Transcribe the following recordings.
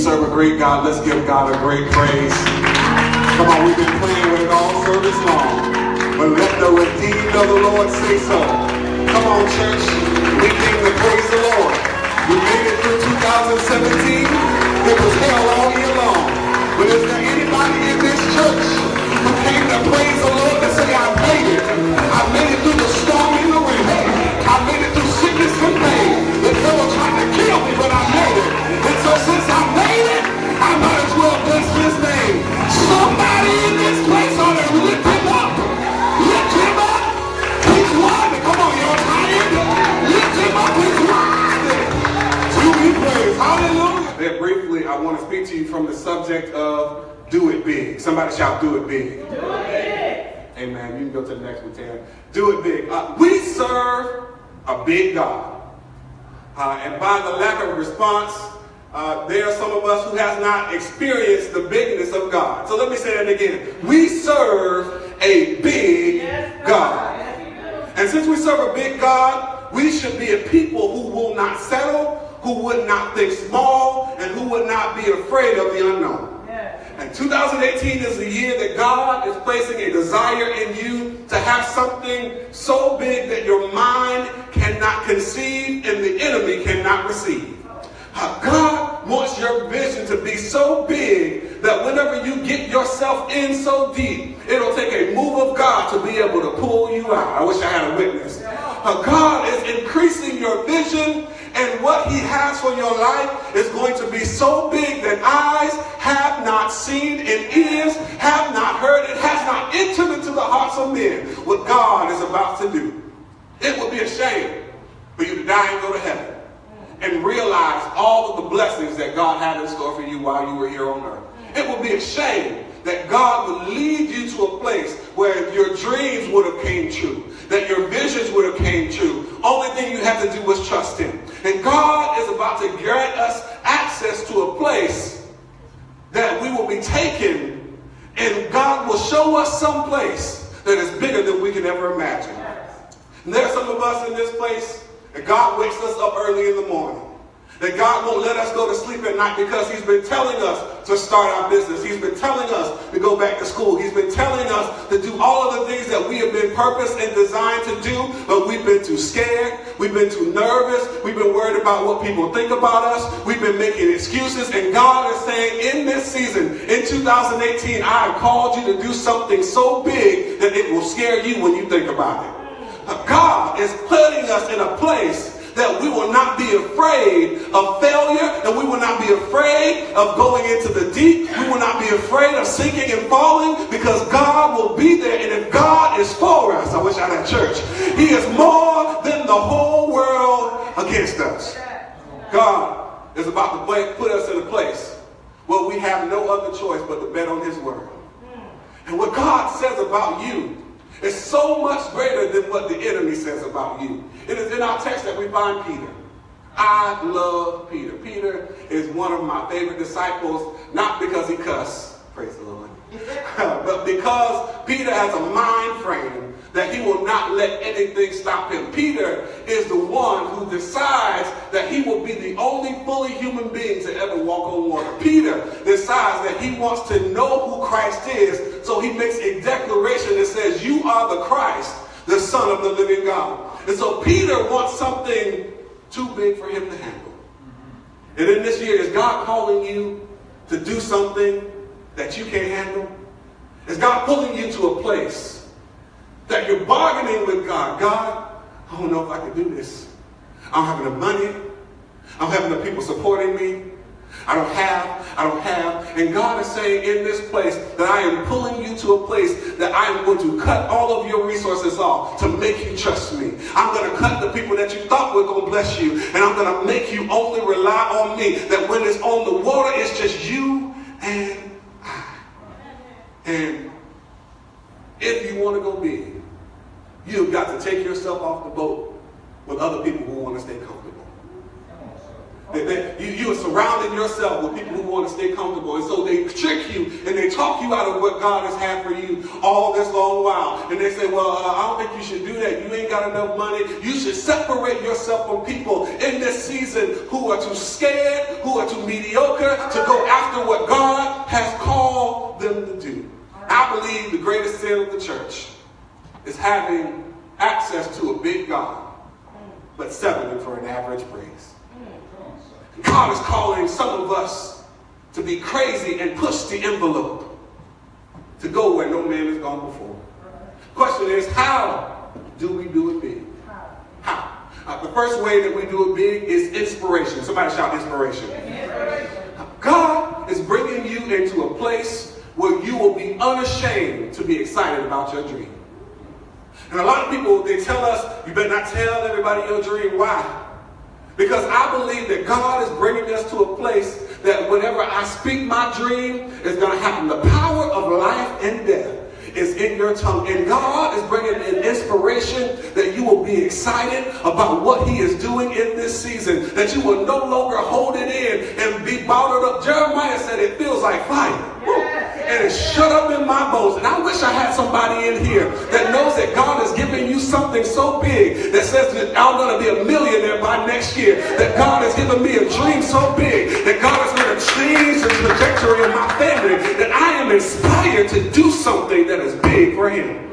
serve a great God. Let's give God a great praise. Come on, we've been playing with it all service long. But let the redeemed of the Lord say so. Come on, church. We came to praise the Lord. We made it through 2017. It was hell all year long. But is there anybody in this church who came to praise the Lord and say, I made it. I made it through the storm and the rain. I made it through sickness and pain. The devil tried to kill me, but I made it. And so since I made it, I might as well bless his name. Somebody in this place ought to lift him up. Lift him up. He's worthy. Come on, you're tired. Lift him up. He's worthy to be praised. Hallelujah. Then briefly, I want to speak to you from the subject of do it big. Somebody shout, do it big. Do it big. Amen. You can go to the next one, Tam. Do it big. We serve a big God. And by the lack of response, there are some of us who has not experienced the bigness of God. So let me say that again. We serve a big God. And since we serve a big God, we should be a people who will not settle, who would not think small, and who would not be afraid of the unknown. And 2018 is the year that God is placing a desire in you to have something so big that your mind cannot conceive and the enemy cannot receive. God wants your vision to be so big that whenever you get yourself in so deep, it'll take a move of God to be able to pull you out. I wish I had a witness. God is increasing your vision, and what he has for your life is going to be so big that eyes have not seen and ears have not heard. It has not entered into the hearts of men what God is about to do. It would be a shame for you to die and go to heaven and realize all of the blessings that God had in store for you while you were here on earth. It would be a shame that God would lead you to a place where your dreams would have came true, that your visions would have came true. Only thing you have to do was trust him. And God is about to grant us access to a place that we will be taken, and God will show us some place that is bigger than we can ever imagine. And there are some of us in this place that God wakes us up early in the morning. That God won't let us go to sleep at night because he's been telling us to start our business. He's been telling us to go back to school. He's been telling us to do all of the things that we have been purposed and designed to do, but we've been too scared. We've been too nervous. We've been worried about what people think about us. We've been making excuses. And God is saying in this season, in 2018, I have called you to do something so big that it will scare you when you think about it. God is putting us in a place that we will not be afraid of failure, and we will not be afraid of going into the deep. We will not be afraid of sinking and falling, because God will be there. And if God is for us, I wish I had church, he is more than the whole world against us. God is about to put us in a place where we have no other choice but to bet on his word. And what God says about you is so much greater than what the enemy says about you. It is in our text that we find Peter. I love Peter. Peter is one of my favorite disciples, not because he cussed, praise the Lord, but because Peter has a mind frame that he will not let anything stop him. Peter is the one who decides that he will be the only fully human being to ever walk on water. Peter decides that he wants to know who Christ is, so he makes a declaration that says, you are the Christ, the Son of the living God. And so Peter wants something too big for him to handle. And in this year, is God calling you to do something that you can't handle? Is God pulling you to a place that you're bargaining with God? God, I don't know if I can do this. I don't have enough money. I don't have enough people supporting me. I don't have. And God is saying in this place that I am pulling you to a place that I am going to cut all of your resources off to make you trust me. I'm going to cut the people that you thought were going to bless you, and I'm going to make you only rely on me. That when it's on the water, it's just you and I. And if you want to go big, you've got to take yourself off the boat with other people who want to stay comfortable. You are surrounding yourself with people who want to stay comfortable. And so they trick you and they talk you out of what God has had for you all this long while. And they say, well, I don't think you should do that. You ain't got enough money. You should separate yourself from people in this season who are too scared, who are too mediocre to go after what God has called them to do. I believe the greatest sin of the church is having access to a big God, but settling for an average praise. God is calling some of us to be crazy and push the envelope to go where no man has gone before. Question is, how do we do it big? How? The first way that we do it big is inspiration. Somebody shout inspiration. God is bringing you into a place where you will be unashamed to be excited about your dream. And a lot of people, they tell us, you better not tell everybody your dream. Why? Because I believe that God is bringing us to a place that whenever I speak my dream, it's going to happen. The power of life and death is in your tongue. And God is bringing an inspiration that you will be excited about what he is doing in this season. That you will no longer hold it in and be bottled up. Jeremiah said it feels like fire. And it's shut up in my bones. And I wish I had somebody in here that knows that God is giving you something so big that says that I'm going to be a millionaire by next year. That God has given me a dream so big that God is going to change the trajectory of my family. That I am inspired to do something that is big for him.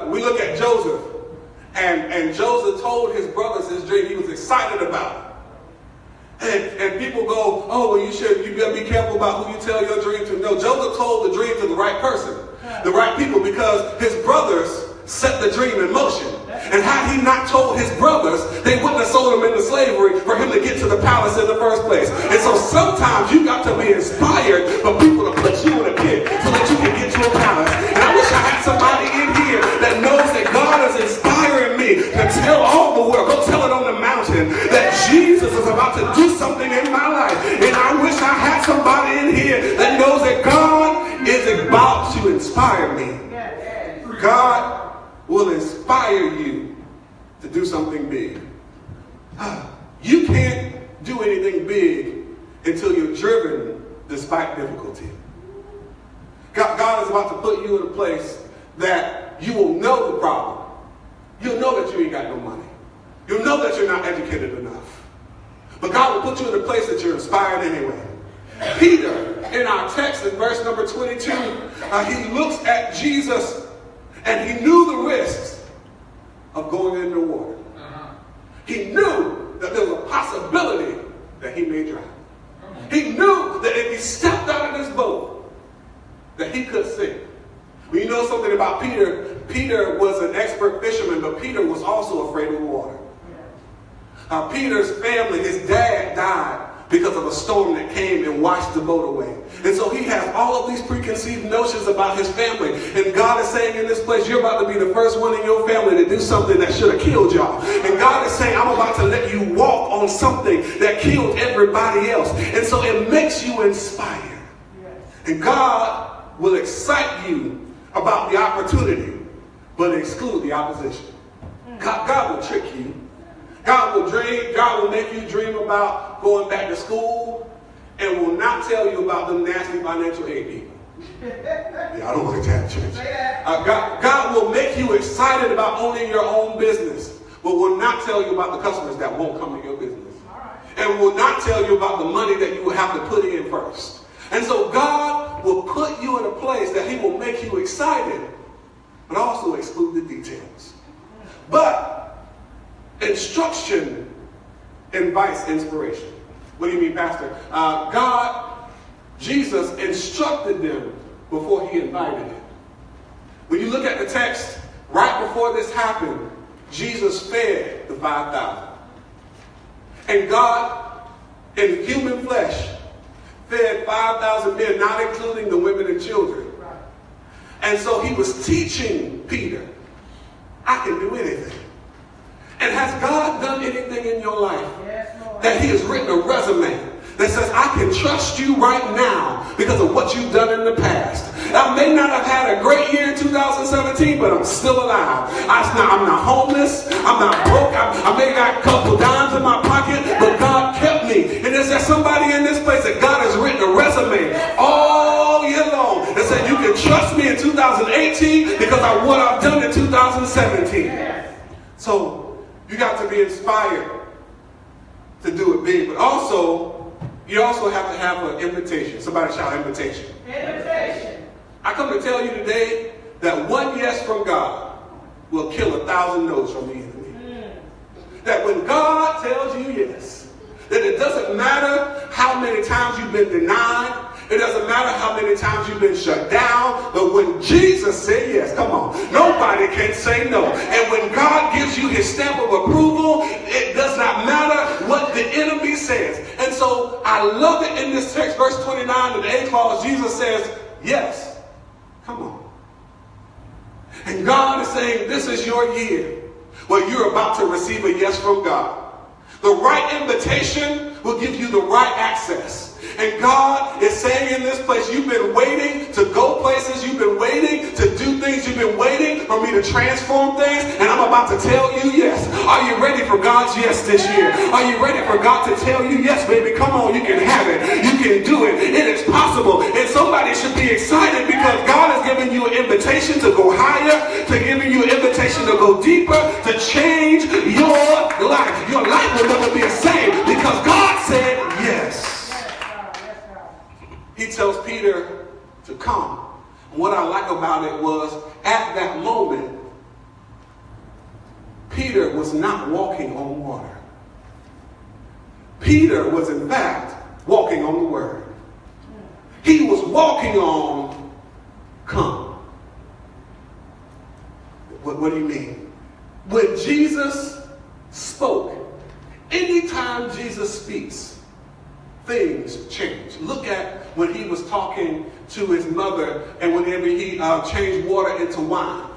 We look at Joseph. And Joseph told his brothers his dream. He was excited about it. And people go, oh, well, you better be careful about who you tell your dream to. No, Joseph told the dream to the right person, the right people, because his brothers set the dream in motion. And had he not told his brothers, they wouldn't have sold him into slavery for him to get to the palace in the first place. And so sometimes you got to be inspired for people to put you in a pit so that you can get to a palace. And I wish I had somebody in here that knows that God is inspiring me to tell all the world, go tell it on the mountain, that Jesus is about to do something in my life. And I wish I had somebody in here that knows that God is about to inspire me. God will inspire you to do something big. You can't do anything big until you're driven despite difficulty. God is about to put you in a place that you will know the problem. You'll know that you ain't got no money. You'll know that you're not educated enough. But God will put you in a place that you're inspired anyway. Peter, in our text in verse number 22, he looks at Jesus and he knew the risks of going in the water. He knew that there was a possibility that he may drown. He knew that if he stepped out of this boat, that he could sink. Well, you know something about Peter? Peter was an expert fisherman, but Peter was also afraid of the water. Peter's family, his dad died because of a storm that came and washed the boat away. And so he has all of these preconceived notions about his family. And God is saying in this place, you're about to be the first one in your family to do something that should have killed y'all. And God is saying, I'm about to let you walk on something that killed everybody else. And so it makes you inspired. And God will excite you about the opportunity, but exclude the opposition. God will trick you. God will make you dream about going back to school and will not tell you about them nasty financial aid people. Yeah, I don't like that, church. God will make you excited about owning your own business, but will not tell you about the customers that won't come to your business. And will not tell you about the money that you will have to put in first. And so God will put you in a place that he will make you excited, but also exclude the details. But instruction invites inspiration. What do you mean, Pastor? Jesus instructed them before he invited them. When you look at the text, right before this happened, Jesus fed the 5,000. And God, in human flesh, fed 5,000 men, not including the women and children. And so he was teaching Peter, I can do anything. And has God done anything in your life that he has written a resume that says, I can trust you right now because of what you've done in the past? I may not have had a great year in 2017, but I'm still alive. I'm not homeless. I'm not broke. I may have got a couple dimes in my pocket, but God kept me. And is there somebody in in 2018 because of what I've done in 2017. So you got to be inspired to do it big, but also, you also have to have an invitation. Somebody shout invitation. Invitation. I come to tell you today that one yes from God will kill 1,000 no's from the enemy. That when God tells you yes, that it doesn't matter how many times you've been denied, it doesn't matter how many times you've been shut down, but when Jesus said yes, come on, nobody can say no. And when God gives you his stamp of approval, it does not matter what the enemy says. And so I love it in this text, verse 29 of the A clause, Jesus says, yes, come on. And God is saying, this is your year where you're about to receive a yes from God. The right invitation will give you the right access. And God is saying in this place, you've been waiting to go places, you've been waiting to do things, you've been waiting for me to transform things, and I'm about to tell you yes. Are you ready for God's yes this year? Are you ready for God to tell you yes, baby? Come on, you can have it. You can do it. It is possible. And somebody should be excited because God has given you an invitation to go higher, to giving you an invitation to go deeper, to change your life. Your life will never be the same because God said yes. He tells Peter to come. And what I like about it was, at that moment, Peter was not walking on water. Peter was, in fact, walking on the word. He was walking on come. What do you mean? When Jesus spoke, anytime Jesus speaks, things change. Look at when he was talking to his mother and whenever he changed water into wine.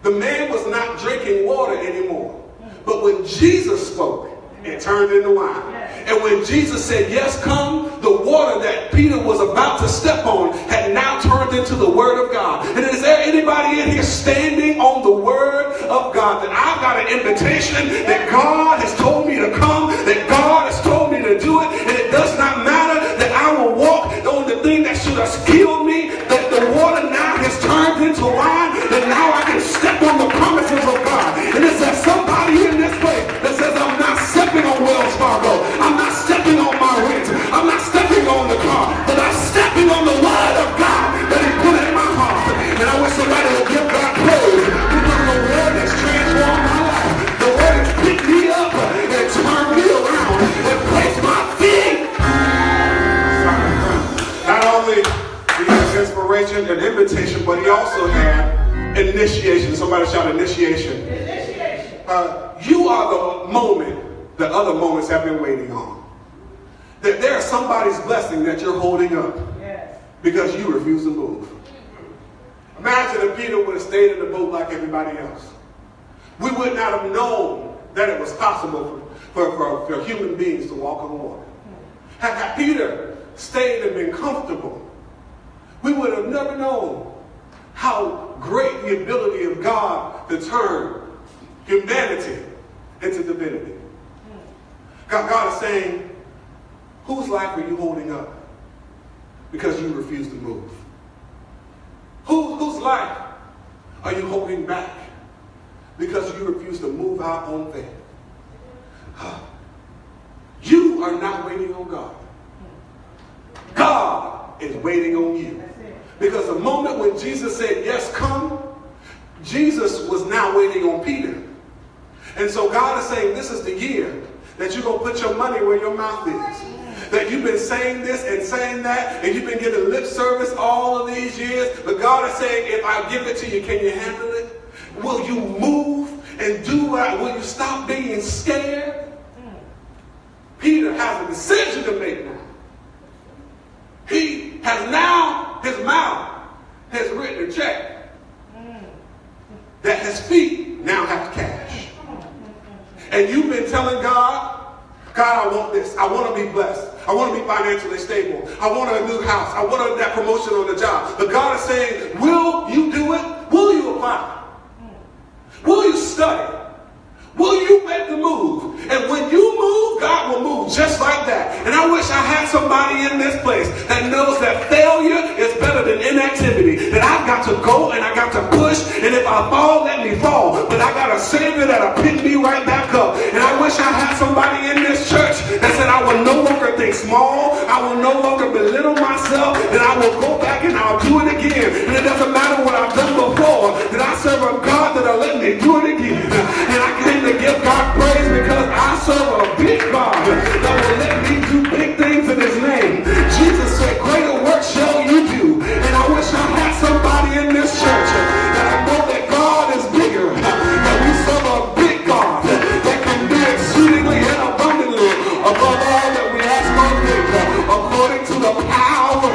The man was not drinking water anymore. But when Jesus spoke, it turned into wine. And when Jesus said, yes, come, the water that Peter was about to step on had now turned into the word of God. And is there anybody in here standing on the word of God? That I've got an invitation, that God has told me to come, that God has told me to do it, and it does not matter that I will walk on the thing that should have killed me, that the water now has turned into wine, that now I can step on the promises of God. And is there somebody in this place that says, I'm not stepping on Wells Fargo, I'm not stepping on my rent, I'm not stepping on the car, but I'm stepping on the word of God that he put in my heart. And I wish somebody would give God praise because the word has transformed my life. The word has picked me up and turned me around and placed my feet. Not only did he have inspiration and invitation, but he also had initiation. Somebody shout initiation. You are the moment that other moments have been waiting on. That there's somebody's blessing that you're holding up because you refuse to move. Imagine if Peter would have stayed in the boat like everybody else. We would not have known that it was possible for human beings to walk on water. Had Peter stayed and been comfortable, we would have never known how great the ability of God to turn humanity into divinity. God is saying, whose life are you holding up because you refuse to move? Whose life are you holding back because you refuse to move out on faith? You are not waiting on God. God is waiting on you. Because the moment when Jesus said, yes, come, Jesus was now waiting on Peter. And so God is saying, this is the year that you're going to put your money where your mouth is. That you've been saying this and saying that, and you've been giving lip service all of these years. But God is saying, if I give it to you, can you handle it? Will you move and do what? Will you stop being scared? Peter has a decision to make now. He has now, his mouth has written a check that his feet now have to cash. And you've been telling God, God, I want this. I want to be blessed. I want to be financially stable. I want a new house. I want that promotion on the job. But God is saying, will you do it? Will you apply? Will you study? Will you make the move? And when you move, God will move just like that. And I wish I had somebody in this place that knows that failure is better than inactivity. That I've got And if I fall, let me fall. But I got a Savior that'll pick me right back up. And I wish I had somebody in this church that said I will no longer think small. I will no longer belittle myself. And I will go back and I'll do it again. And it doesn't matter what I've done before. That I serve a God that'll let me do it again. And I came to give God praise because I serve a big God that will let me do big things in his name. Jesus said, greater work shall you do. And I wish I had somebody in this church that I know that God is bigger. That we serve a big God that can do exceedingly and abundantly above all that we ask or think, according to the power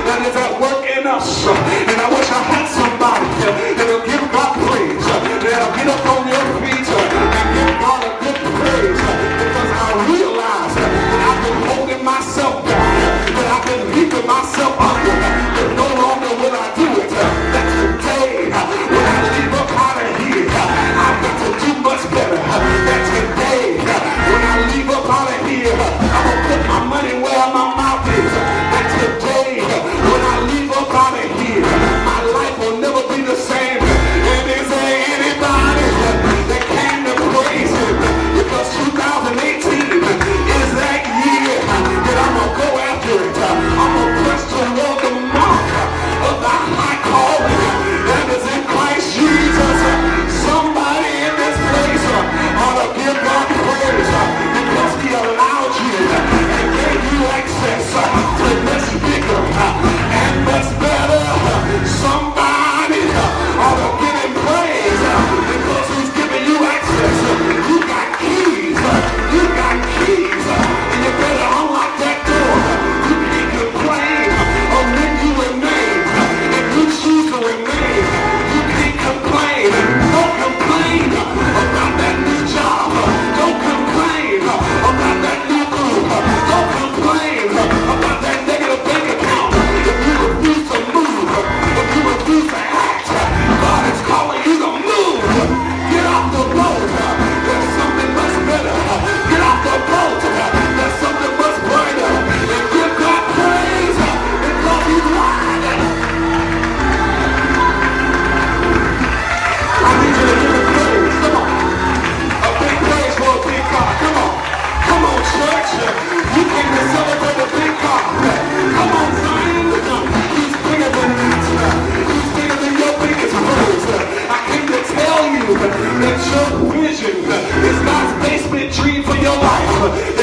that is at work in us. And I wish I had somebody that will give God praise, that'll get up on your feet and give God a good praise, because I realize that I've been holding myself down, that I've been keeping myself under, but no longer will I do it. That today, when I leave up out of here, I've got to do much better. That today, when I leave up out of here, I'm going to put my money where my mouth is. That today, when I leave up out of here, my life will never be the same. And is there anybody that came to praise him? Because 2018 is that year that I'm going to go after it. I'm going to press toward the mark of the high calling that is in Christ Jesus. Somebody in this place ought to give God praise because he allowed you and gave you access to much bigger and much better. Somebody ought to give him praise because he's giving you access. You got keys. You got keys. And you better unlock that door. You can't complain of when you remain. If you choose to remain, you can't complain. Don't complain about that new job. Don't complain about that new group. Don't complain about that negative bank account. If you refuse to move, if you refuse to act, God is calling you to move. Get off the boat. There's something much better. Get off the boat. There's something much brighter. And give God praise because he's lying. I need you to give him praise. Come on. A big praise for a big God. Come on. Come on, church. You came to celebrate a big God. Come on, Zion. He's bigger than that. He's bigger than your biggest words. I came to tell you that your vision is God's basement dream for your life.